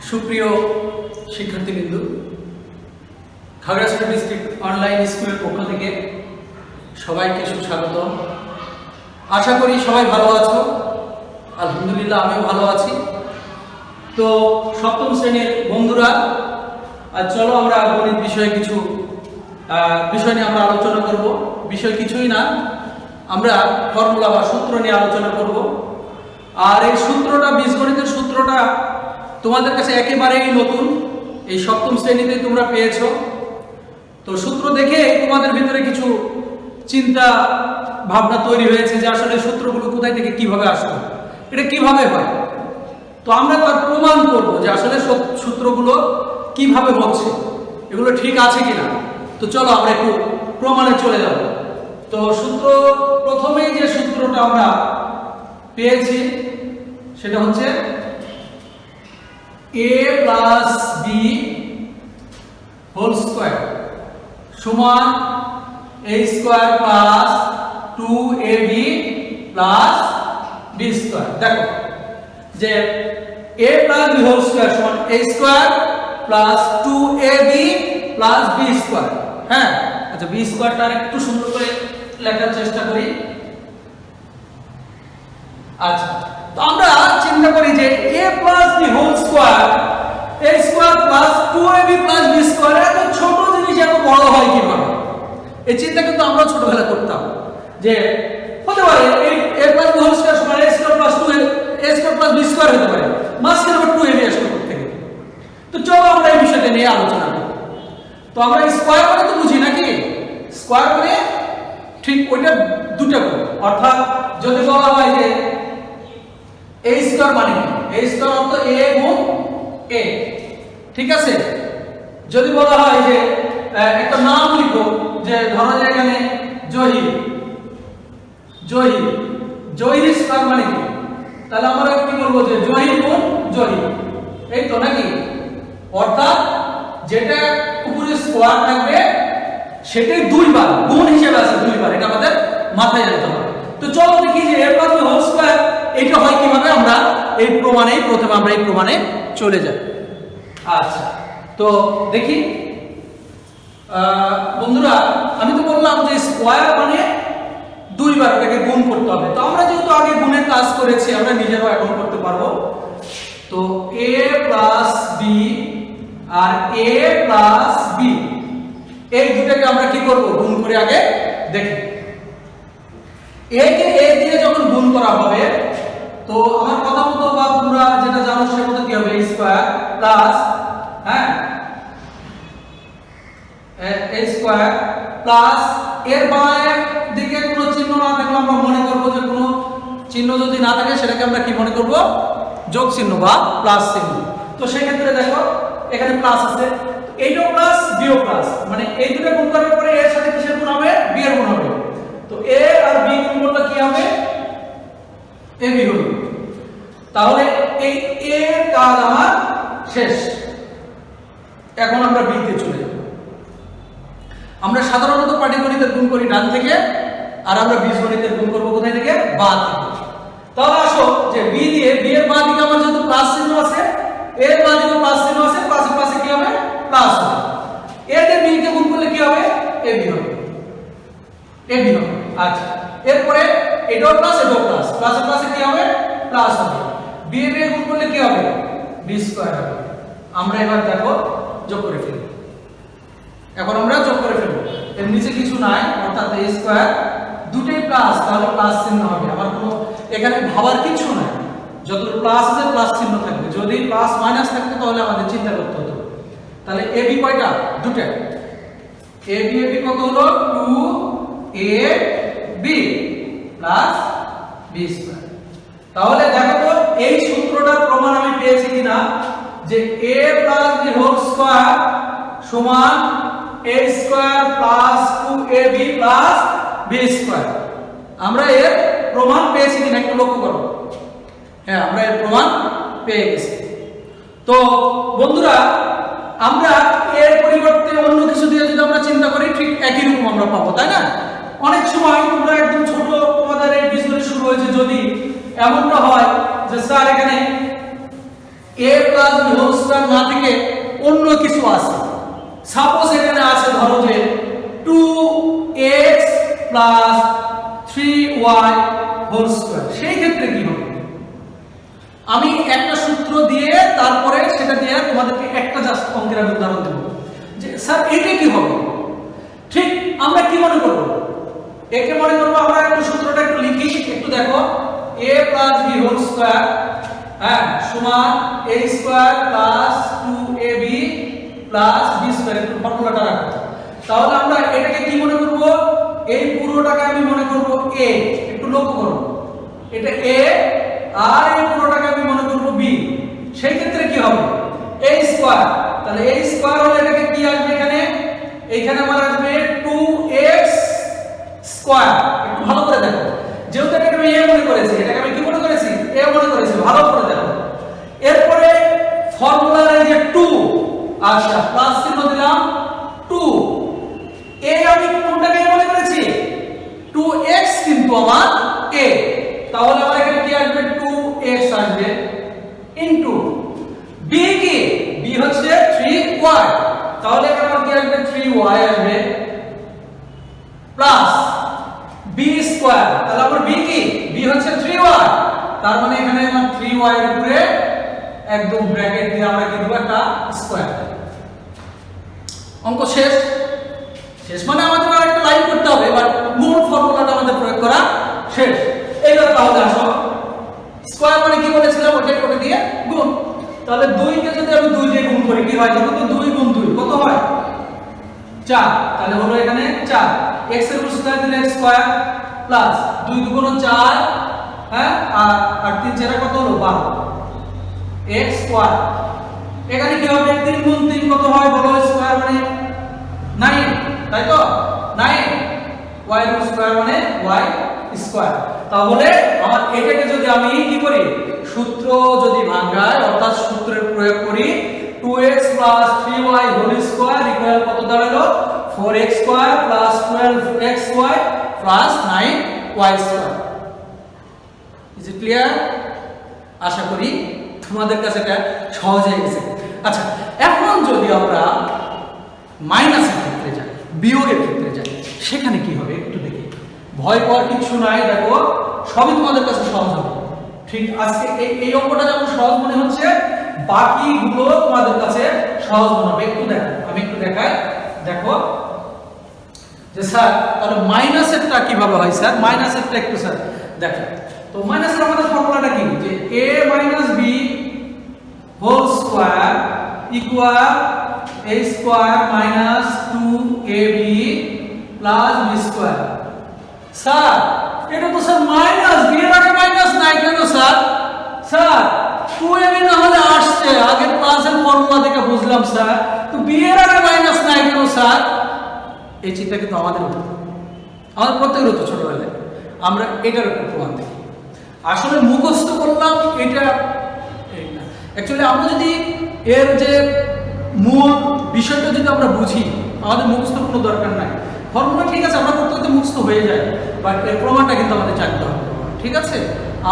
সুপ্রিয় শিক্ষার্থীবৃন্দ, Khagrachari district online স্কুলের পক্ষ থেকে সবাইকে সুস্বাগত। আশা করি সবাই ভালো আছো। আলহামদুলিল্লাহ আমিও ভালো আছি। তো সপ্তম শ্রেণীর বন্ধুরা, আজ চলো আমরা গণিত বিষয়ে কিছু বিষয় নিয়ে আমরা আলোচনা করব। বিষয় কিছুই না, আমরা ফর্মুলা বা সূত্র নিয়ে আলোচনা করব। আর এই সূত্রটা, বীজগণিতের সূত্রটা তোমাদের কাছে একেবারেই নতুন। এই সপ্তম শ্রেণীতে তোমরা পেয়েছো। তো সূত্র দেখে তোমাদের ভিতরে কিছু চিন্তা ভাবনা তৈরি হয়েছে যে আসলে সূত্রগুলো কোথায় থেকে কিভাবে আসলো, এটা কিভাবে হয়। তো আমরা তার প্রমাণ করব যে আসলে সূত্রগুলো কিভাবে হচ্ছে, এগুলো ঠিক আছে কিনা। তো চলো আমরা একটু প্রমাণে চলে যাব। তো সূত্র, প্রথমেই যে সূত্রটা আমরা পেয়েছি সেটা হচ্ছে a plus B whole square সমান a square plus 2ab plus b square. দেখো যে a plus b whole square সমান a square plus 2ab plus b square. হ্যাঁ, আচ্ছা, b স্কোয়ারটা একটু সুন্দর করে লেখার চেষ্টা করি। আচ্ছা, তো আমরা চিন্তা করি যে a plus b whole square a square plus 2ab plus b square, এত ছোট জিনিস এত বড় হয় কিভাবে। এই চিন্তা কিন্তু আমরা ছোটবেলা করতাম যে হতে পারে এই a plus b whole square সমান a square plus 2a square plus b square হতে পারে, মাঝখানে আবার 2ab আসলে করতে গেলে। তো চলো আমরা এই বিষয়টা নিয়ে আলোচনা করি। তো আমরা স্কোয়ার মানে তো বুঝি নাকি, স্কোয়ার মানে ঠিক ওইটা দুটো গুণ। অর্থাৎ যদি বলা হয় যে a স্কয়ার মানে কি, a স্কয়ার অর্থ a গুণ a, ঠিক আছে। যদি বলা হয় যে একটা নাম লিখো, যে ধরো যে এখানে জহির, জহির, জহির স্কয়ার মানে কি, তাহলে আমরা কি বলবো যে জহির গুণ জহির, এই তো নাকি। অর্থাৎ যেটা উপরে স্কয়ার থাকবে সেটাই দুইবার গুণ হিসেবে আছে, দুইবার, এটা আমাদের মাথায় রাখতে হবে। তো চলো দেখি যে a plus b whole square এটা হয় কিভাবে। আমরা এই প্রমাণে, প্রথমে আমরা এই প্রমাণে চলে যাই। আচ্ছা, তো দেখি বন্ধুরা, আমি তো বললাম যে স্কয়ার মানে দুইবার এটাকে গুণ করতে হবে। তো আমরা যেহেতু আগে গুণের কাজ করেছি, আমরা নিজেরাও এখন করতে পারবো। তো a প্লাস b আর a প্লাস b, এই দুটাকে আমরা কি করব, গুণ করে আগে দেখি। a কে a দিয়ে যখন গুণ করা হবে, তো আমার কথা মতো বা তোমরা যেটা জানো সেটা মতো কি হবে, a স্কয়ার প্লাস, হ্যাঁ, a স্কয়ার প্লাস, এর বামের দিকে কোনো চিহ্ন না থাকলে আমরা মনে করব যে কোনো চিহ্ন যদি না থাকে সেটাকে আমরা কি মনে করব, যোগ চিহ্ন বা প্লাস চিহ্ন। তো সেই ক্ষেত্রে দেখো এখানে প্লাস আছে, এইটাও প্লাস বিও প্লাস, মানে এই দুটো গুণ করার পরে এর সাথে কিসের গুণ হবে, বি এর গুণ হবে। তো a আর b গুণ করলে কি হবে, ab হবে। তাহলে এই a এর কাজ আমার শেষ। এখন আমরা b তে চলে যাব। আমরা সাধারণত পাটিগণিতের গুণ করি ডান থেকে, আর আমরা বীজগণিতের গুণ করব কোথায় থেকে, বাঁ থেকে। তাহলে আসো যে b দিয়ে, b এর বাঁ দিকে আমার যেহেতু প্লাস চিহ্ন আছে, a এর বাঁ দিকে প্লাস চিহ্ন আছে, প্লাসে প্লাসে কি হবে, প্লাস হবে। a দিয়ে b কে গুণ করলে কি হবে, ab হবে, ab হবে। আচ্ছা, এরপরে এটাও প্লাস, এটাও প্লাস, প্লাসে প্লাসে কি হবে, প্লাস হবে। b এর গুণ করলে কি হবে, b স্কয়ার হবে। আমরা এবার দেখো যোগ করে ফেলি। এখন আমরা যোগ করে ফেলব, এর নিচে কিছু নাই, অর্থাৎ a স্কয়ার দুটোই প্লাস, তাহলে প্লাস চিহ্ন হবে। আমার কোনো এখানে ভাবার কিছু নাই, যত প্লাস আছে প্লাস চিহ্ন থাকবে। যদি প্লাস মাইনাস থাকতো তাহলে আমাদের চিন্তা করতে হতো। তাহলে ab কয়টা, দুটো। ab কত হলো, 2ab প্লাস b স্কয়ার। তাহলে দেখো তো এই সূত্রটার প্রমাণ আমি পেয়েছি কিনা, যে a plus b whole square সমান a square plus 2ab plus b square. আমরা এর প্রমাণ পেয়েছি কিনা একটু লক্ষ্য করো। হ্যাঁ, আমরা এর প্রমাণ পেয়ে গেছি। তো বন্ধুরা, আমরা এর পরিবর্তে অন্য কিছু দিয়ে যদি আমরা চিন্তা করি, ঠিক একই রকম আমরা পাবো, তাই না। অনেক সময় তোমরা একদম ছোট, তোমাদের এই বীজগণিত শুরু হয়েছে, যদি এমনটা হয় যে স্যার এখানে a plus b whole square না থেকে অন্য কিছু আছে, সাপোজ এখানে আছে ধরো যে 2x plus 3y whole square, সেই ক্ষেত্রে কি হবে? আমি একটা সূত্র দিয়ে তারপরে সেটা দিয়ে তোমাদেরকে একটা জাস্ট অঙ্কের আমি উদাহরণ দেব যে স্যার এটা কি হবে। ঠিক আমরা কি মনে করব? একে মনে করব আমরা একটু সূত্রটা একটু লিখি, একটু দেখো a plus b whole square হ্যাঁ সমান a square plus 2ab plus b square, একটু ফর্মুলাটা রাখো। তাহলে আমরা এটাকে কি মনে করব? এই পুরোটাকে আমি মনে করব a, একটু লক্ষ্য করো এটা a, আর এই পুরোটাকে আমি মনে করব b। সেই ক্ষেত্রে কি হবে? a স্কয়ার, তাহলে a স্কয়ার হলে এটাকে কি আসবে এখানে? এইখানে আমার আসবে 2x স্কয়ার। একটু ভালো করে দেখো, যেহেতু এটাকে আমি a মনে করেছি, এটাকে আমি কি মনে করেছি? a মনে করেছি, ভালো করে দেখো। এরপরে ফর্মুলার এই যে 2, আচ্ছা প্লাস চিহ্ন দিলাম 2, a আমি কোনটাকে a মনে করেছি? 2x কিন্তু আমার a, তাহলে আমার এখানে কি আসবে? 2x আসবে ইনটু b কি? b হচ্ছে 3y, তাহলে এখানে আমার কি আসবে? 3y আসবে প্লাস b স্কয়ার, তাহলে আমার b কি? b হচ্ছে 3y, তার মানে এখানে আমার 3y এর উপরে একদম ব্র্যাকেট দিয়ে আমরা কি দেব? একটা স্কয়ার। অঙ্ক শেষ। শেষ মানে আমাদের আর একটা লাইন করতে হবে, বাট মূল ফর্মুলাটা আমাদের প্রয়োগ করা শেষ। এইবার তাহলে আসো, স্কয়ার মানে কি বলেছিলাম? ওটাকে ওটা দিয়ে গুণ। তাহলে 2 কে যদি আমি 2 দিয়ে গুণ করি কি হয়? দেখো তো 2 গুণ 2 কত হয়? 4, তাহলে হলো এখানে 4, x এর উপর স্কয়ার দিলে x স্কয়ার প্লাস 2 দুগুণ 4 হ্যাঁ আর 3 4 কত হলো? 12 x স্কয়ার। এখানে কি হবে? 3 গুণ 3 কত হয় বলো? স্কয়ার মানে 9, তাই তো? 9, y এর স্কয়ার মানে y স্কয়ার। তাহলে আমার এটাকে যদি আমি কি করি? সূত্র যদি ভাঙাই, অর্থাৎ সূত্রের প্রয়োগ করি, 2x 3y whole square equal কত দাঁড়ালো? 4x square 12xy 9y square. Is it clear? আশা করি তোমাদের কাছে এটা সহজ হয়ে গেছে। আচ্ছা, এখন যদি আমরা মাইনাসের ক্ষেত্রে যাই, বিয়োগের ক্ষেত্রে যাই, সেখানে কি হবে একটু দেখি। ভয় পাওয়ার কিছু নাই, দেখো সবই তোমাদের কাছে সহজ হবে। ঠিক আজকে এই অঙ্কটা যেমন সহজ মনে হচ্ছে, বাকিগুলো তোমাদের কাছে সহজ মনে হবে। একটু দেখো, আমি একটু দেখাই। দেখো যে স্যার তাহলে মাইনাসেরটা কিভাবে হয় স্যার? মাইনাসেরটা একটু স্যার দেখো তো। মাইনাসের আমাদের ফর্মুলাটা কি? যে a - b whole square equal a square minus 2ab plus b square. Sir এটা তো স্যার মাইনাস, b এর আগে মাইনাস নাই কেন স্যার? স্যার 2ab না হলে আসছে, আগে প্লাসের ফর্মুলা থেকে বুঝলাম স্যার, তো b এর আগে মাইনাস নাই কেন স্যার? এই চিন্তা কিন্তু আমাদের প্রত্যেকের হতো ছোটবেলায়। আমরা এটার উপর প্রমাণ দেখি। আসলে মুখস্থ করলাম এটা অ্যাকচুয়ালি আমরা যদি এর যে মূল বিষয়টা যদি আমরা বুঝি, আমাদের মুখস্থ কোনো দরকার নাই। ফর্মুলা ঠিক আছে, আমরা করতে করতে মুখস্থ হয়ে যায়, বাট এর প্রমাণটা কিন্তু আমাদের জানতে হবে। ঠিক আছে,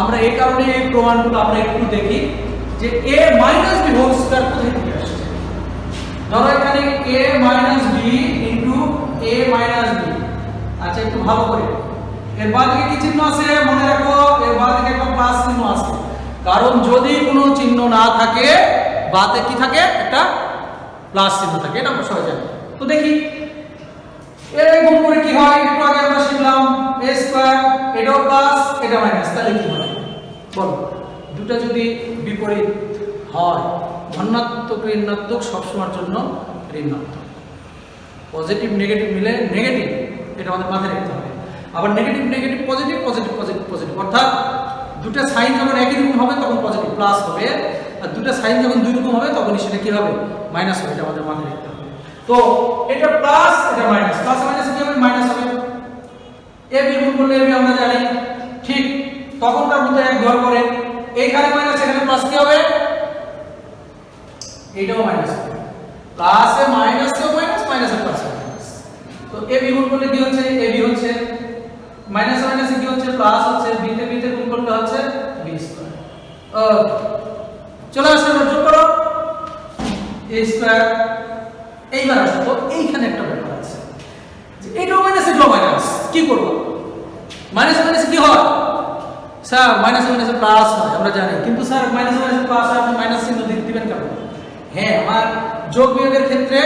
আমরা এই কারণে এই প্রমাণগুলো আমরা একটু দেখি যে a - b হোল স্কয়ার কোথা থেকে আসছে। ধরো এখানে a - b into a - b। আচ্ছা একটু ভালো করে, এর বাদিকে কি চিহ্ন আছে মনে রাখো, এর বাদিকে একটা প্লাস চিহ্ন আছে, কারণ যদি কোনো চিহ্ন না থাকে, বাতে কি থাকে? একটা প্লাস চিহ্ন থাকে, এটা আমরা সবাই জানি। তো দেখি এই গুণ করে কি হয়, একটু আগে আমরা শিখলাম a স্কয়ার, এটাও প্লাস এটা মাইনাস, তাহলে কি হয় বলো? দুটো যদি বিপরীত হয়, ধনাত্মক ঋণাত্মক সবসময়ের জন্য ঋণাত্মক, পজিটিভ নেগেটিভ মিলে নেগেটিভ, এটা আমাদের মাথায় রাখতে হবে। আবার negative negative positive, positive positive positive, অর্থাৎ দুটো সাইন যখন একই রকম হবে তখন পজিটিভ প্লাস হবে, আর দুটো সাইন যখন দুই রকম হবে তখন সেটা কি হবে? মাইনাস হবে। এটা আমাদের মাথায় রাখতে হবে। তো এটা প্লাস এটা মাইনাস, প্লাস মাইনাস কি হবে? মাইনাস হবে। এ বি গুণ করলে এ বি আমরা জানি, ঠিক তখনকার মধ্যে এক ঘর করে এইখানে মাইনাস এখানে প্লাস কি হবে? এইটাও মাইনাস হবে। প্লাসে মাইনাসেও মাইনাস, মাইনাসে প্লাসে মাইনাস। তো এ বি গুণ করলে কি হচ্ছে? এ বি হচ্ছে মাইনাস মাইনাসে কি হচ্ছে? প্লাস হচ্ছে, বি তে গুণ করলে হচ্ছে বি স্কয়ার। চলে আসলে এ স্কয়ার। এইবার আসো তো এইখানে একটা ব্যাপার আছে যে এটাও মাইনাস এটাও মাইনাস, কি করব? মাইনাস মাইনাস কি হয় স্যার? মাইনাস মাইনাস প্লাস হয় আমরা জানি, কিন্তু স্যার মাইনাস মাইনাস প্লাস হয়, আপনি মাইনাস চিহ্ন দিবেন কেন? হ্যাঁ, আমার যোগ বিয়োগের ক্ষেত্রে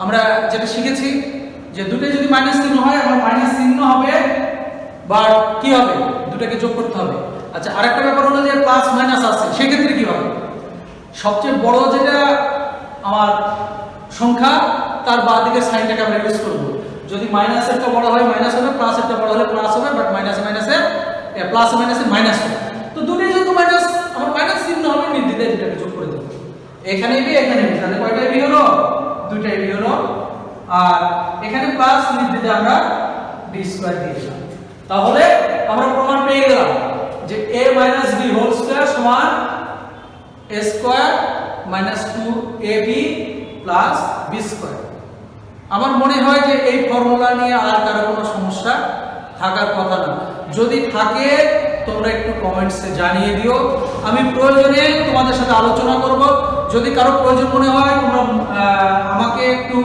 আমরা যেটা শিখেছি যে দুটোই যদি মাইনাস চিহ্ন হয় আমার মাইনাস চিহ্ন হবে, বাট কি হবে? দুটোকে যোগ করতে হবে। আচ্ছা, আরেকটা ব্যাপার হলো যে প্লাস মাইনাস আছে, সেক্ষেত্রে কি হবে? সবচেয়ে বড় যেটা আমার সংখ্যা তার বাঁ দিকের সাইনটাকে আমরা ইউজ করব। যদি মাইনাসেরটা বড় হয় মাইনাস হবে, প্লাসেরটা বড় হলে প্লাস হবে, বাট মাইনাসে মাইনাসে প্লাসে মাইনাসে মাইনাস হবে। তো দুটোই যেহেতু মাইনাস, আমার মাইনাস চিহ্ন হবে, নির্দ্বিধায় দুটাকে যোগ করে দেব। এখানে বি এখানে বি, তাহলে কয়টাই বি হলো? দুইটাই বি হলো। আর এখানে প্লাস, নির্দ্বিধায় আমরা বি স্কয়ার দিয়ে দিলাম। তাহলে আমরা প্রমাণ পেয়ে গেলাম যে a - b হোল স্কয়ার সমান a square - 2ab + b square. আমার মনে হয় যে এই ফর্মুলা নিয়ে আর কারো কোনো সমস্যা থাকার কথা না। যদি থাকে তোমরা একটু কমেন্টসে জানিয়ে দিও, আমি প্রয়োজনে তোমাদের সাথে আলোচনা করব। যদি কারো প্রয়োজন মনে হয় তোমরা আমাকে একটু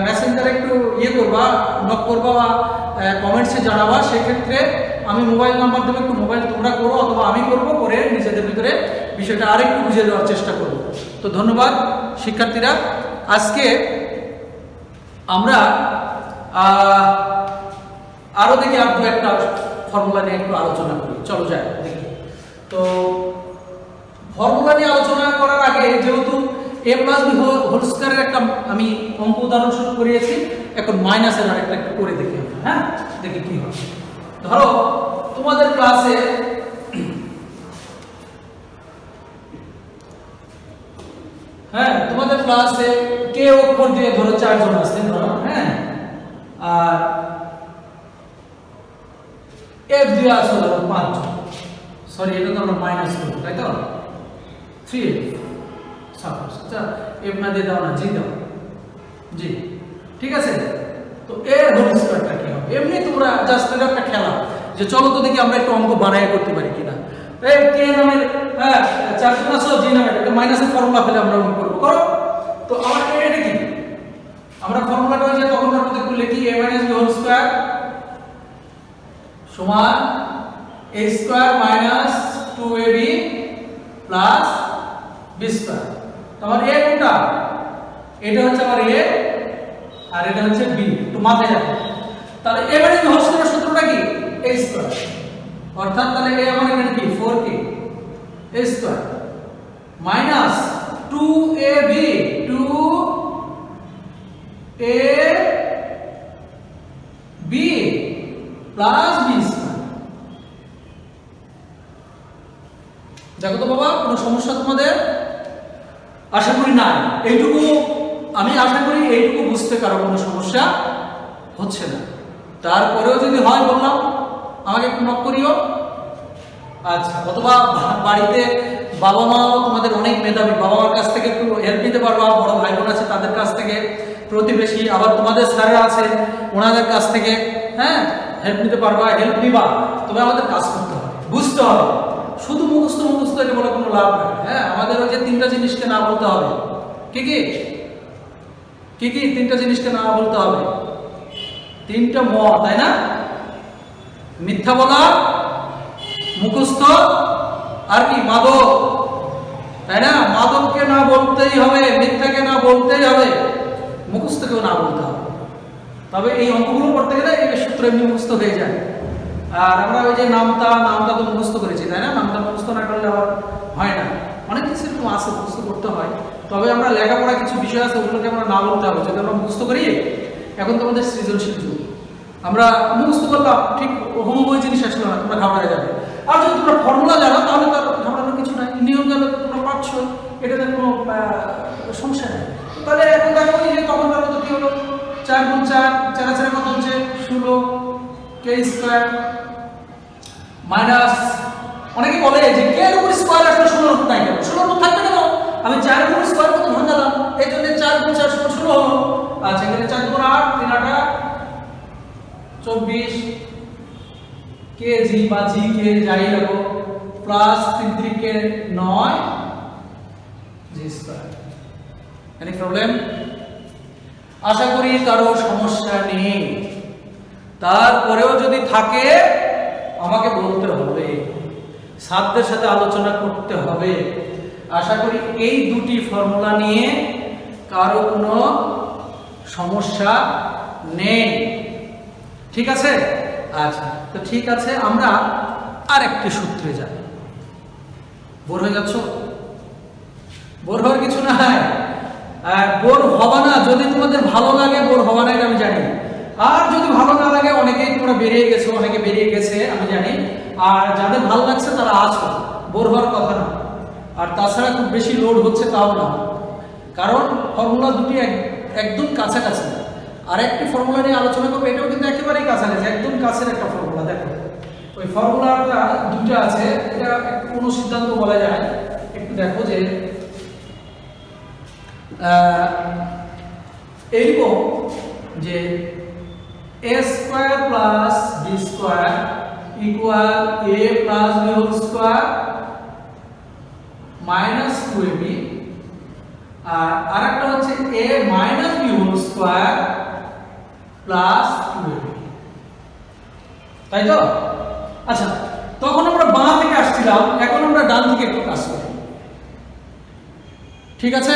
মেসেঞ্জারে একটু করবা, নক করবা বা কমেন্টসে জানাবা, সেক্ষেত্রে আমি মোবাইল নাম্বার দেবো, একটু মোবাইল তোমরা করো অথবা আমি করব, করে নিজেদের ভিতরে বিষয়টা আরেকটু বুঝিয়ে দেওয়ার চেষ্টা করব। তো ধন্যবাদ শিক্ষার্থীরা। আজকে আমরা আরো দেখি আর দু একটা ফর্মুলা নিয়ে একটু আলোচনা করি। চলো যাই দেখি। তো ফর্মুলা নিয়ে আলোচনা করার আগে যেহেতু a + b হোল স্কয়ারের একটা আমি অঙ্ক উদাহরণ শুরু করিয়েছি, এখন মাইনাসের আরেকটা একটু করে দেখি। হ্যাঁ, দেখি কি হয়। ধরো তোমাদের ক্লাসে কে অক্ষর দিয়ে ধরো 4 জন আছে ধরো, হ্যাঁ, আর এফ দিয়ে আছে ধরো 5 জন। সরি, এটা তো আমরা মাইনাস করব, তাই তো? 3f suppose. আচ্ছা, এফ না দিয়ে দাও না, জি দাও, জি, ঠিক আছে। তো এর হোল স্কয়ারটা কি হবে? এমনি তোমরা জাস্ট একটা খেলা যে চলো তো দেখি আমরা একটু অঙ্ক বানায় করতে পারি কিনা। এই কে নামের 4 জন আছে, জি নামের এটা মাইনাসের ফর্মুলা ফেলে আমরা অঙ্ক করব। করো তো। আমার এটা কি? আমরা ফর্মুলাটা যে তখনকার মধ্যে একটু লিখি, a - b হোল স্কয়ার সমান a square - 2ab + b square. তোমার a কোনটা? এটা হচ্ছে আমার a আর এটা হচ্ছে b। একটু মাথায় রাখো। তাহলে a - b হোল স্কয়ারের সূত্রটা কি? a square. অর্থাৎ তাহলে a মানে এখানে কি? 4k a square minus 2ab 2ab plus b square. দেখো তো বাবা, কোনো সমস্যা তোমাদের? আশা করি নাই। এইটুকু আমি আশা করি এইটুকু বুঝতে কারো কোনো সমস্যা হচ্ছে না। তারপরেও যদি হয় বললাম আমাকে একটু নক করিও। আচ্ছা, অথবা বাড়িতে বাবা মা তোমাদের অনেক মেধাবী, বাবা মার কাছ থেকে একটু হেল্প নিতে পারবা, বড় ভাই বোন আছে তাদের কাছ থেকে, প্রতিবেশী, আবার তোমাদের স্যাররা আছে ওনাদের কাছ থেকে, হ্যাঁ, হেল্প নিতে পারবা, হেল্প নিবা। তবে আমাদের কাজ করতে হবে, বুঝতে হবে। শুধু মুখস্থ এটা বলে কোনো লাভ নেই। হ্যাঁ, আমাদের ওই যে 3টা জিনিসকে না বলতে হবে। কি কি 3টা জিনিসকে না বলতে হবে? 3টা ম, তাই না? মিথ্যা বলা, মুখস্থ, আর কি মাদক, তাই না? মাদককে না বলতেই হবে, মিথ্যাকে না বলতেই হবে, মুখস্থকেও না বলতে হবে। তবে এই অঙ্কগুলো করতে গেলে এই সূত্র এমনি মুখস্থ হয়ে যায়। আর আমরা ওই যে নামটা তো মুখস্থ করেছি, তাই না? নামটা মুখস্থ না করলে আবার হয় না। অনেক কিছু এরকম আছে মুখস্থ করতে হয়। তবে আমরা লেখাপড়া কিছু বিষয় আছে ওগুলোকে আমরা না বলতে হবে। যদি আমরা মুখস্থ করি, এখন তো আমাদের সৃজনশীল যুগ, আমরা মুখস্থ করলাম, ঠিক হোমোবই জিনিস আসলো না, তোমরা ঘাবড়ে যাবে। আর যদি তোমরা ফর্মুলা জানো তাহলে তার ঘাবড়ানোর কিছু নাই, নিয়ম জানো তোমরা পাচ্ছ, এটাতে কোনো সমস্যা নেই। তাহলে এখন দেখো যে তখনকার মতো কি হলো, 4 × 4 4 কত হচ্ছে? 16 k স্কয়ার মাইনাস, অনেকে বলে যে কে এর উপর স্কয়ার আসলে 16 রুট নাই কেন? 16 রুট থাকবে কেন? আমি 4 এর উপর স্কয়ার কত ভাঙালাম, এই জন্য 4 × 4 = 16 হলো। আচ্ছা, এখানে 4 × 8 3 × 8 24 কেজি বা জি কে যাই লাগো, plus 3 × 3 = 9 g square. Any problem? আশা করি কারো সমস্যা নেই। তারপরেও যদি থাকে আমাকে বলতে হবে, ছাত্রদের সাথে আলোচনা করতে হবে। আশা করি এই দুটি ফর্মুলা নিয়ে কারো কোনো সমস্যা নেই। ঠিক আছে? আচ্ছা, তো ঠিক আছে, আমরা আরেকটি সূত্রে যাই। বোর হয়ে যাচ্ছ? বোর হওয়ার কিছু নাই, বোর হবা না। যদি তোমাদের ভালো লাগে বোর হবা না, এটা আমি জানি। আর যদি ভালো না লাগে, অনেকেই তোমরা বেরিয়ে গেছো, অনেকে বেরিয়ে গেছে আমি জানি। আর যাদের ভালো লাগছে তারা আছো, বোর হওয়ার কথা না। আর তাছাড়া খুব বেশি লোড হচ্ছে তাও না, কারণ ফর্মুলা দুটি একদম কাছাকাছি। আর একটি ফর্মুলা নিয়ে আলোচনা করবো, এটাও কিন্তু একেবারেই কাছাকাছি, একদম কাছের একটা ফর্মুলা। দেখো ওই ফর্মুলাটা দুটো আছে, এটা কোনো সিদ্ধান্ত বলা যায়। একটু দেখো যে এইরকম যে a square plus b square equal a plus b whole square minus 2ab, আর আরেকটা হচ্ছে a minus b whole square plus 2ab, তাই তো? আচ্ছা, তখন আমরা বাঁ থেকে আসছিলাম, এখন আমরা ডান থেকে একটু কাজ করি। ঠিক আছে,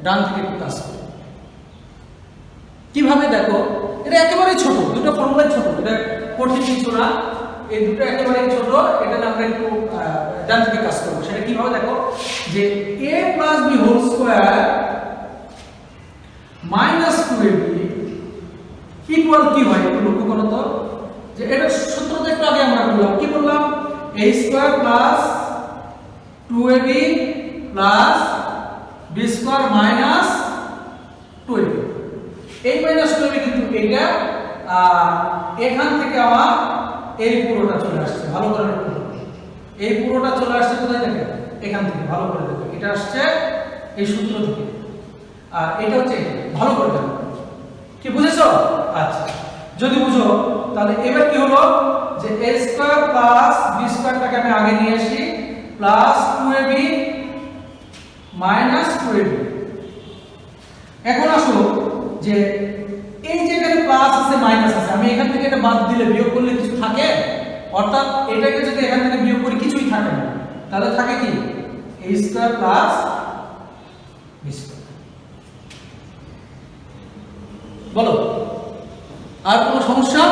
ডান থেকে একটু কাজ করি। কিভাবে দেখো, এটা একেবারেই ছোট, দুটো ফর্মুলাই ছোট, এটা কঠিন কিছু না, এই দুটো একেবারেই ছোট। এটা আমরা একটু ডান থেকে কাজ করবো। সেটা কিভাবে দেখো, যে a plus b whole square minus 2ab equal কি হয় একটু লক্ষ্য করো তো। যে এটা সূত্রটা একটু আগে আমরা বললাম, কি বললাম? a square plus 2ab plus b square minus 2ab। এই মাইনাস 2ab কিন্তু এটা এখান থেকে আমার এই পুরোটা চলে আসছে। ভালো করে দেখো, এই পুরোটা চলে আসছে কোথায় থেকে? এখান থেকে। ভালো করে দেখো, এটা আসছে এই সূত্র থেকে, আর এটা হচ্ছে ভালো করে দেখো। কি বুঝেছো? আচ্ছা, যদি বুঝো তাহলে এবার কি হলো, যে a স্কয়ার প্লাস b স্কয়ারটাকে আমি আগে নিয়ে আসি, প্লাস 2ab মাইনাস 2ab। এখন আসো যে এই যে এখানে প্লাস আছে মাইনাস আছে, আমি এখান থেকে এটা বাদ দিলে বিয়োগ করলে কিছু থাকে? অর্থাৎ এটাকে যদি এখান থেকে বিয়োগ করি কিছুই থাকে না, তাহলে থাকে কি? a square plus b square. বলো, আর কোনো সমস্যা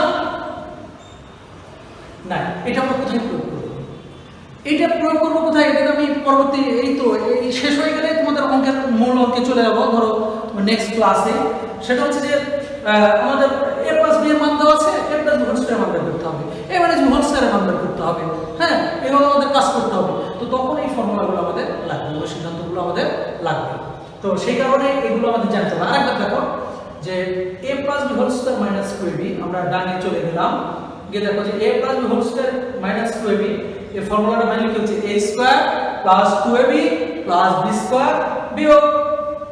না? এটা আমরা কোথায় প্রয়োগ করব? এটা প্রয়োগ করবো কোথায়? এটা আমি পরবর্তী, এই তো এই শেষ হয়ে গেলে তোমাদের অঙ্কের মূল অঙ্কে চলে যাবো, ধরো নেক্সট ক্লাসে। সেটা হচ্ছে যে আমাদের a প্লাস b এর মান দেওয়া আছে, a plus b whole square মান বের করতে হবে, a minus b whole square মান বের করতে হবে। হ্যাঁ, এভাবে আমাদের কাজ করতে হবে। তো তখন এই ফর্মুলাগুলো আমাদের লাগবে, ওই সিদ্ধান্তগুলো আমাদের লাগবে। তো সেই কারণে এগুলো আমাদের জানতে হবে। আরেকবার দেখো, যে a plus b whole square minus 2ab, আমরা ডানে চলে গেলাম, গিয়ে দেখো যে a plus b whole square minus 2ab, এই ফর্মুলাটা মানে কি হচ্ছে? a square plus 2ab plus b square বিয়োগ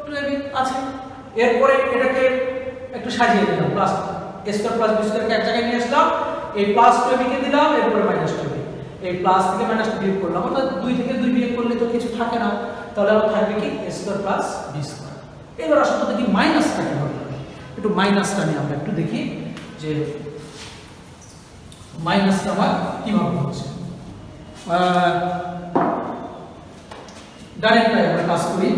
2ab আছে। এরপরে এটাকে একটু সাজিয়ে দিলাম, plus a square plus b স্কয়ারকে এক জায়গায় নিয়ে আসলাম, এই প্লাস 2ab কে দিলাম, এরপরে মাইনাস 2ab, এই প্লাস থেকে মাইনাস বিয়োগ করলাম, অর্থাৎ 2 থেকে 2 বিয়োগ করলে তো কিছু থাকে না, তাহলে আমার থাকবে কি? a square plus b square. এবার আসলে দেখি মাইনাসটা কি হবে, একটু মাইনাসটা নিয়ে আমরা একটু দেখি যে মাইনাসটা আমার কিভাবে হচ্ছে। ডাইরেক্টটাই আমরা কাজ করি,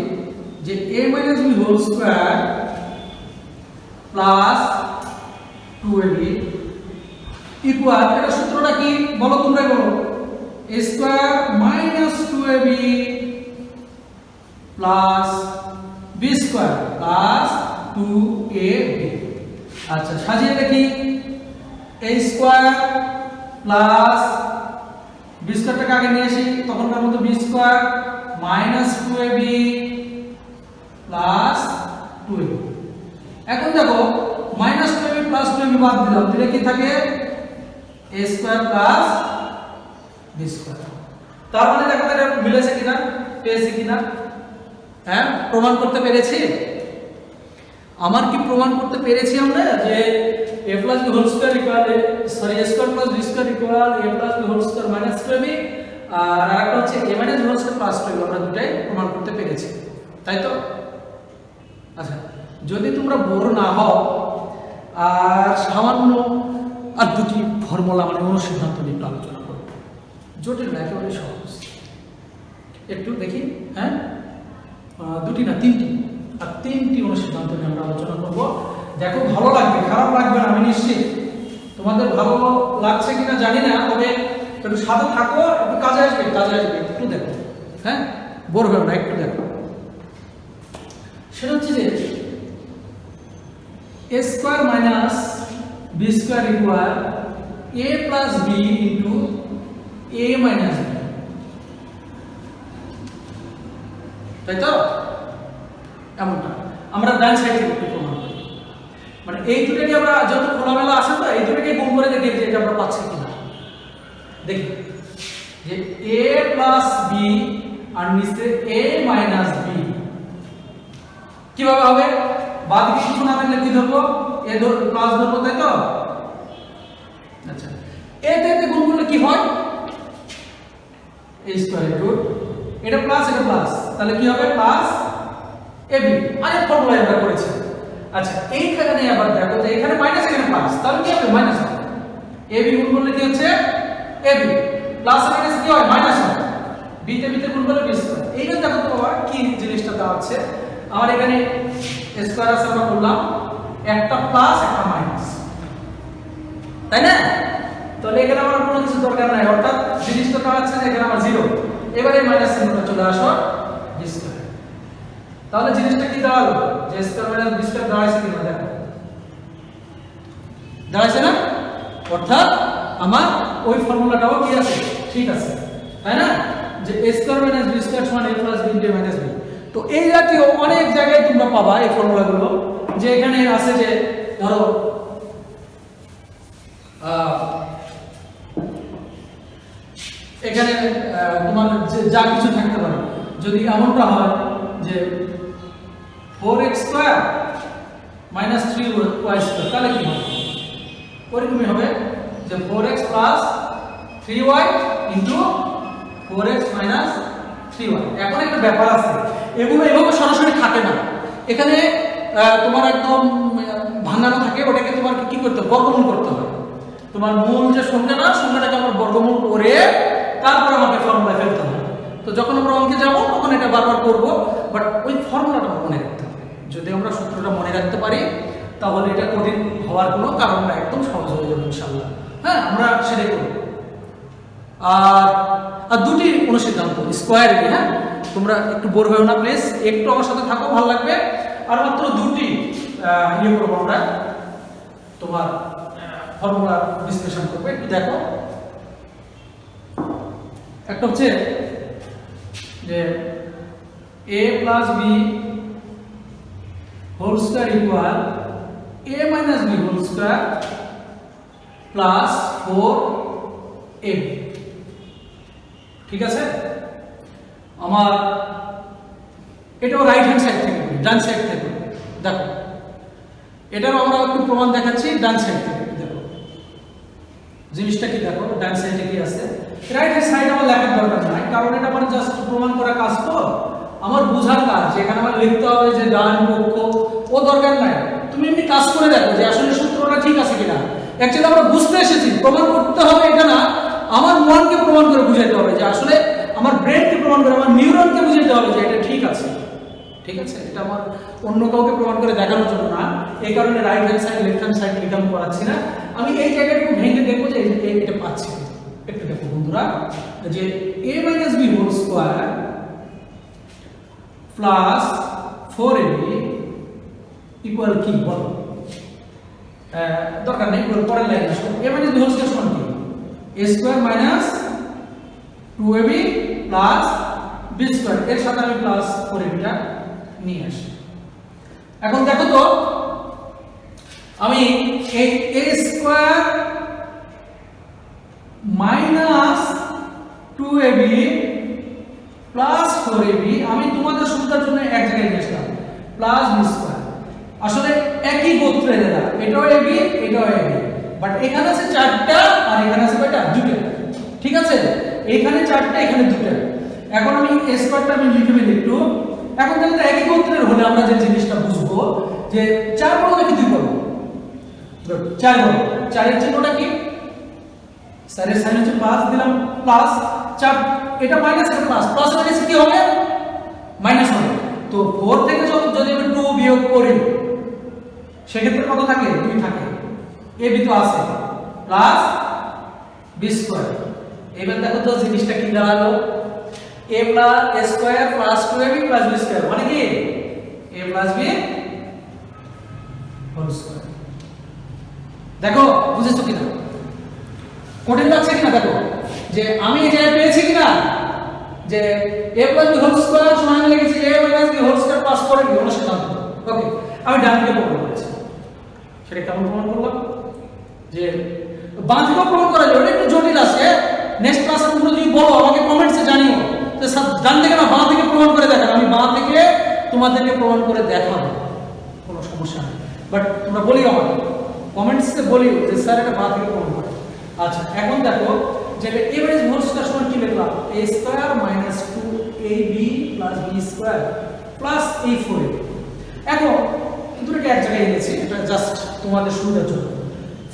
যে a minus b whole square plus 2ab equal, এটা সূত্রটা কি বলো, তোমরাই বলো, a square minus 2ab plus b square plus 2ab। আচ্ছা, সাজিয়ে দেখি, a স্কয়ার প্লাস b স্কয়ারটাকে আগে নিয়ে আসি, তখনকার মতো b square minus 2ab plus 2ab। এখন দেখো মাইনাস 2ab প্লাস 2ab বাদ দিলাম, দিলে কি থাকে? a square plus b square. তার মানে দেখো এটা মিলেছে কিনা, পেয়েছি কিনা? হ্যাঁ, প্রমাণ করতে পেরেছি। আমার কি প্রমাণ করতে পেরেছি আমরা যে a plus b whole square equal a square plus b square equal a plus b whole square minus 2ab, আর আরেকটা হচ্ছে a minus b whole square plus 2ab। আমরা দুটাই প্রমাণ করতে পেরেছি, তাই তো? আচ্ছা, যদি তোমরা বোর না হও আর সামান্য আর দুটি ফর্মুলা মানে অনুসিদ্ধান্ত নিয়ে একটু আলোচনা করব, জটিল না, একেবারে সহজ। একটু দেখি, হ্যাঁ, দুটি না তিনটি, আর তিনটি অনুসিদ্ধান্ত নিয়ে আমরা আলোচনা করব। দেখো, ভালো লাগবে, খারাপ লাগবে না, আমি নিশ্চিত। তোমাদের ভালো লাগছে কিনা জানি না, তবে একটু সাথে থাকো, একটু কাজে আসবে, একটু দেখো, হ্যাঁ, বোর হও না, একটু দেখো। সেটা হচ্ছে যে a square minus b square equal a plus b into a minus b, তাই তো? এমনটা আমরা ডান সাইড থেকে একটু প্রমাণ করি, মানে এই দুটোকে আমরা যত খোলামেলা আছে তো এই দুটোকে গুণ করে দেখি যে এটা আমরা পাচ্ছি কিনা। দেখি যে a প্লাস b আর নিচে a মাইনাস b কিভাবে হবে? বাদিকে কিছু না থাকলে কি ধরবো? a প্লাস ধরবো, তাই তো? আচ্ছা, a তে গুণ করলে কি হয়? a স্কয়ার রুট, এটা প্লাস এটা প্লাস, তাহলে কি হবে? প্লাস ab, আরেক ফর্মুলা আমরা করেছি। আচ্ছা, এইখানে আবার দেখো যে এখানে মাইনাস এখানে প্লাস, তাহলে কি হবে? মাইনাস হবে। ab গুণ করলে কি হচ্ছে? ab, প্লাস মাইনাস কি হয়? মাইনাস হয়। b তে গুণ করলে b স্কয়ার। এইখানে দেখো তো বাবা কি জিনিসটা দেওয়া আছে, আমার এখানে স্কয়ার আছে, আমরা বললাম একটা প্লাস একটা মাইনাস, তাই না? তাহলে এখানে আমার কোনো কিছু দরকার নাই, অর্থাৎ জিনিসটা দেওয়া আছে যে এখানে আমার 0, এবারে মাইনাস চিহ্নটা চলে আসো b স্কয়ার। তাহলে জিনিসটা কি দাঁড়ালো? যে স্কয়ার মাইনাস b স্কয়ার দাঁড়াইছে কিনা দেখো, দাঁড়াইছে না? অর্থাৎ আমার ওই ফর্মুলাটাও কি আছে? ঠিক আছে, তাই না? যে a square minus b square সমান a plus b into a minus b। তো এই জাতীয় অনেক জায়গায় তোমরা পাবা এই ফর্মুলাগুলো, যে এখানে আছে যে ধরো এখানে তোমার যা কিছু থাকতে পারে, যদি এমনটা হয় যে 4x square minus 3y square, তাহলে কি হবে? ওরকমই হবে যে 4x plus 3y into 4x minus 3y। এখন একটা ব্যাপার আছে, এগুলো এভাবে সরাসরি থাকে না, এখানে তোমার একদম ভাঙানো থাকে, ওটাকে তোমার কি করতে হবে? বর্গমূল করতে হবে। তোমার মূল যে সংখ্যাটাকে আমরা বর্গমূল করে তারপর আমাকে ফর্মুলায় ফেলতে হবে। তো যখন আমরা অঙ্কে যাব তখন এটা বারবার করব, বাট ওই ফর্মুলাটা মনে রাখতে হবে। যদি আমরা সূত্রটা মনে রাখতে পারি তাহলে এটা কঠিন হওয়ার কোনো কারণ না, একদম সহজ হয়ে যাবে ইনশাআল্লাহ। হ্যাঁ, আমরা সেটাই করব। আর দুটি অনুসিদ্ধান্ত স্কয়ারের, হ্যাঁ, তোমরা একটু বোর হয়েও না প্লিজ, একটু আমার সাথে থাকো, ভালো লাগবে। আর মাত্র দুটি ইয়ে করবো আমরা, তোমার ফর্মুলা বিশ্লেষণ করবো, একটু দেখো। একটা হচ্ছে যে a plus b whole square equal a minus b whole square plus 4ab, ঠিক আছে? আমার এটাও রাইট হ্যান্ড সাইড থেকে করি, ডান সাইড থেকে করি। দেখো, এটারও আমরা একটু প্রমাণ দেখাচ্ছি ডান সাইড থেকে। দেখো জিনিসটা কি, দেখো ডান সাইডে কি আছে। রাইট হ্যান্ড সাইড আমার লেখার দরকার নাই, কারণ এটা মানে জাস্ট প্রমাণ করা কাজ, তো আমার বোঝার কাজ। এখানে আমার লিখতে হবে যে ডান পক্ষ, ও দরকার নাই। তুমি এমনি কাজ করে দেখো যে আসলে সূত্রটা ঠিক আছে কিনা। অ্যাকচুয়ালি আমরা বুঝতে এসেছি, প্রমাণ করতে হবে এটা না, আমার মনকে প্রমাণ করে বুঝাইতে হবে যে আসলে আমার ব্রেনকে প্রমাণ করে, আমার নিউরনকে বুঝাইতে হবে যে এটা ঠিক আছে। ঠিক আছে, এটা আমার অন্য কাউকে প্রমাণ করে দেখানোর জন্য না। এই কারণে right hand side left hand side লিখাম করাচ্ছি না, আমি এই জায়গাটুকু ভেঙে দেখবো যে এটা পাচ্ছি। একটু দেখো বন্ধুরা, যে a minus b whole square plus 4ab equal কি বলো? দরকার নেই, পরের লাইন আসো। a minus b whole square সমান কি? a square minus 2ab plus b square, এর সাথে আমি প্লাস 4ab টা নিয়ে আসি। এখন দেখো তো, আমি এই a square minus 2ab plus 4ab আমি তোমাদের সুবিধার জন্য এক জায়গায় নিয়ে আসলাম, প্লাস b স্কয়ার। আসলে একই গোত্রের এরা, এটাও ab এটাও ab, বাট এখানে আছে 4টা আর এখানে আছে কয়টা? 2টা। ঠিক আছে, এখানে 4টা এখানে 2টা। এখন আমি a স্কয়ারটা আমি লিখে ফেলি একটু, এখন দেখো একই গোত্রের হলে আমরা যে জিনিসটা বুঝবো যে 4 বড় নাকি 2 বড়? 4 বড়। 4 এর চিহ্নটা কি? স্যারের সাইন হচ্ছে প্লাস, দিলাম প্লাস 4, এটা মাইনাস আর প্লাস, প্লাস এর কাছে কি হবে? মাইনাস হবে। তো 4 থেকে যদি আমি 2 বিয়োগ করি সেক্ষেত্রে কত থাকে? 2 থাকে। এ বি তো আছে, প্লাস বি স্কয়ার। এবার দেখো তো জিনিসটা কি দাঁড়ালো, a plus a square plus 2ab plus b square, মানে কি a plus b whole square. দেখো বুঝেছো কিনা? কঠিন লাগছে কিনা? দেখো যে আমি এটা পেয়েছি কিনা, যে a plus b whole square সমান লিখেছি a minus b whole square plus 4ab হলো সিদ্ধান্ত। ওকে, আমি ডান দিকে প্রমাণ করেছি। সেটা কেমন প্রমাণ করলাম? যে বাঁ দিকে প্রমাণ করা যায়, একটু জটিল আছে। নেক্সট ক্লাসে তোমরা যদি বলো আমাকে কমেন্টসে জানিও যে ডান থেকে না বাঁ থেকে প্রমাণ করে দেখান, আমি বাঁ থেকে তোমাদেরকে প্রমাণ করে দেখাবো, কোনো সমস্যা নেই। বাট তোমরা বলিও আমাকে কমেন্টসে বলিও যে স্যার এটা বাঁ থেকে প্রমাণ করে। আচ্ছা, এখন দেখো যে এভারেজ হোল স্কয়ার সমান কি লিখলাম? a square minus 2ab plus b square plus এই 4ab। এখন দুটোকে এক জায়গায় এনেছি, এটা জাস্ট তোমাদের সুবিধার জন্য।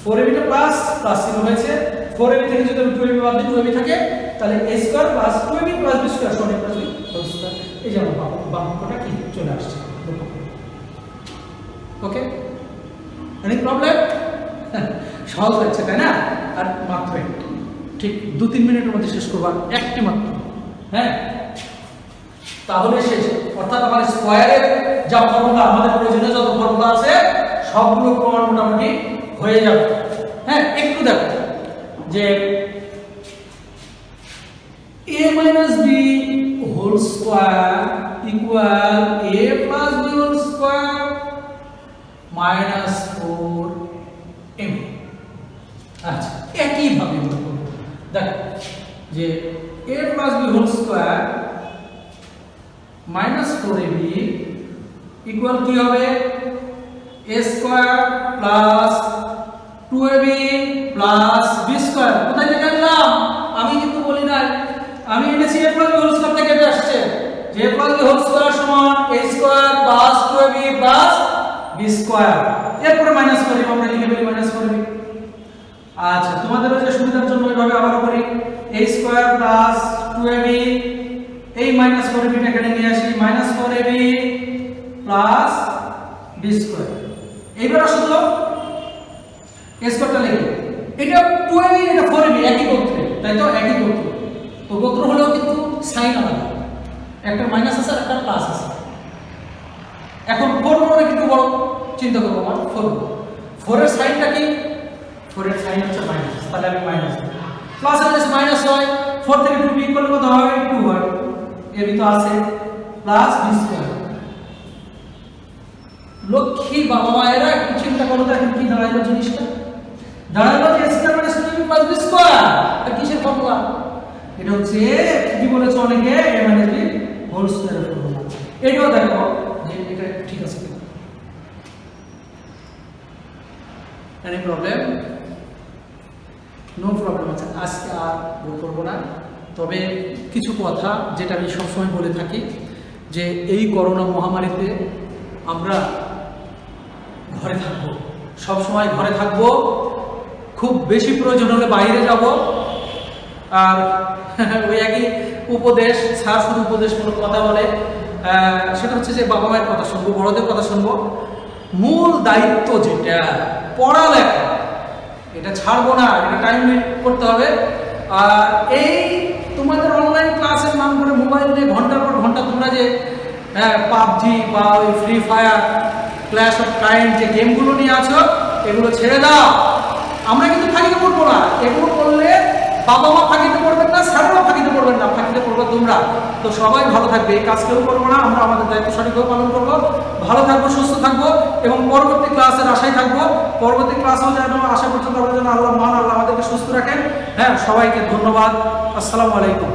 4ab টা প্লাস প্লাস চিহ্ন হয়েছে, 4ab থেকে যদি 2ab বাদ দিই 2ab থাকে, তাহলে a square plus 2ab plus b square সমান প্লাস b হোল স্কয়ার। এই যে আমার বাম পক্ষটা কি চলে আসছে। ওকে, এনি প্রবলেম? সহজ লাগছে তাই না? আর মাত্র একটি, ঠিক 2-3 মিনিটের মধ্যে শেষ করব, একটি মাত্র। হ্যাঁ, তাহলে শেষ। অর্থাৎ আমার স্কয়ারের যা ফর্মুলা, আমাদের প্রয়োজনীয় যত ফর্মুলা আছে সবগুলো প্রমাণ মোটামুটি হয়ে যাবে। হ্যাঁ, একটু দেখো যে a minus b whole square equal a plus b whole square minus 4ab। আচ্ছা, একই ভাবে আমরা করব। দেখো যে a plus b whole square minus 4ab equal কি হবে? a square plus 2ab plus b square। কোথায় থেকে আনলাম? আমি কিন্তু বলি না, আমি এনেছি a plus b whole square থেকে এটা আসছে যে a plus b whole square সমান a square plus 2ab plus b square। এরপরে মাইনাস করি, আমরা লিখে ফেলি মাইনাস 4ab। আচ্ছা, তোমাদের যে সুবিধার জন্য এইভাবে আবার করি, a square plus 2ab, এই মাইনাস 4ab টা এখানে নিয়ে আসি, minus 4ab plus b square. এইবার আসলে a স্কয়ারটা লিখি, এটা 2ab এটা 4ab একই গোত্রে, তাই তো? একই গোত্র। তো গোত্র হলেও কিন্তু সাইন আলাদা, একটা মাইনাস আছে আর একটা প্লাস আছে। এখন 4 বড় কিন্তু বড়, চিন্তা করব আমার 4 4 এর সাইনটা কি? 4 এর সাইন হচ্ছে মাইনাস, তাহলে আমি মাইনাস দেব। প্লাস আর মাইনাস হয়, 4 থেকে 2 বিয়োগ করলে কত হবে? 2 হয়। এর ভিতর আছে প্লাস b স্কয়ার। লক্ষ্মী বাবা মায়েরা একটু চিন্তা করো তো, এখন কি দাঁড়াইলো জিনিসটা? দাঁড়াইলো যে a square minus 2ab plus b square. এটা কিসের ফর্মুলা? এটা হচ্ছে কি বলেছে অনেকে, a মাইনাস b হোল স্কয়ারের ফর্মুলা। এটাও দেখো যে এটা ঠিক আছে কিনা। Any problem? No problem. আছে, আজকে আর বই করবো না। তবে কিছু কথা যেটা আমি সবসময় বলে থাকি যে এই করোনা মহামারীতে আমরা ঘরে থাকবো, সবসময় ঘরে থাকবো, খুব বেশি প্রয়োজন হলে বাইরে যাব। আর ওই একই উপদেশ, স্যার শুধু উপদেশমূলক কথা বলে, সেটা হচ্ছে যে বাবা মায়ের কথা শুনবো, বড়দের কথা শুনবো। মূল দায়িত্ব যেটা পড়ালেখা, এটা ছাড়বো না, এটা টাইম করতে হবে। আর এই তোমাদের অনলাইন ক্লাসের নাম করে মোবাইল নিয়ে ঘন্টার পর ঘন্টা তোমরা যে পাবজি বা ওই ফ্রি ফায়ার, ক্ল্যাশ অফ ক্লাইন্স যে গেমগুলো নিয়ে আছো, এগুলো ছেড়ে দাও। আমরা কিন্তু ফাঁকিতে পড়বো না, এগুলো করলে বাবা মা ফাঁকিতে পড়বেন না, স্যারেরাও ফাঁকিতে পড়বেন না, ফাঁকিতে পড়বে তোমরা। তো সবাই ভালো থাকবে, এই কাজ কেউ করবো না, আমরা আমাদের দায়িত্ব সঠিকভাবে পালন করবো, ভালো থাকবো, সুস্থ থাকবো এবং পরবর্তী ক্লাসের আশায় থাকবো। পরবর্তী ক্লাসেও যেন আসা পর্যন্ত আমরা যেন আল্লাহ আমাদেরকে সুস্থ রাখেন। হ্যাঁ, সবাইকে ধন্যবাদ। আসসালামু আলাইকুম।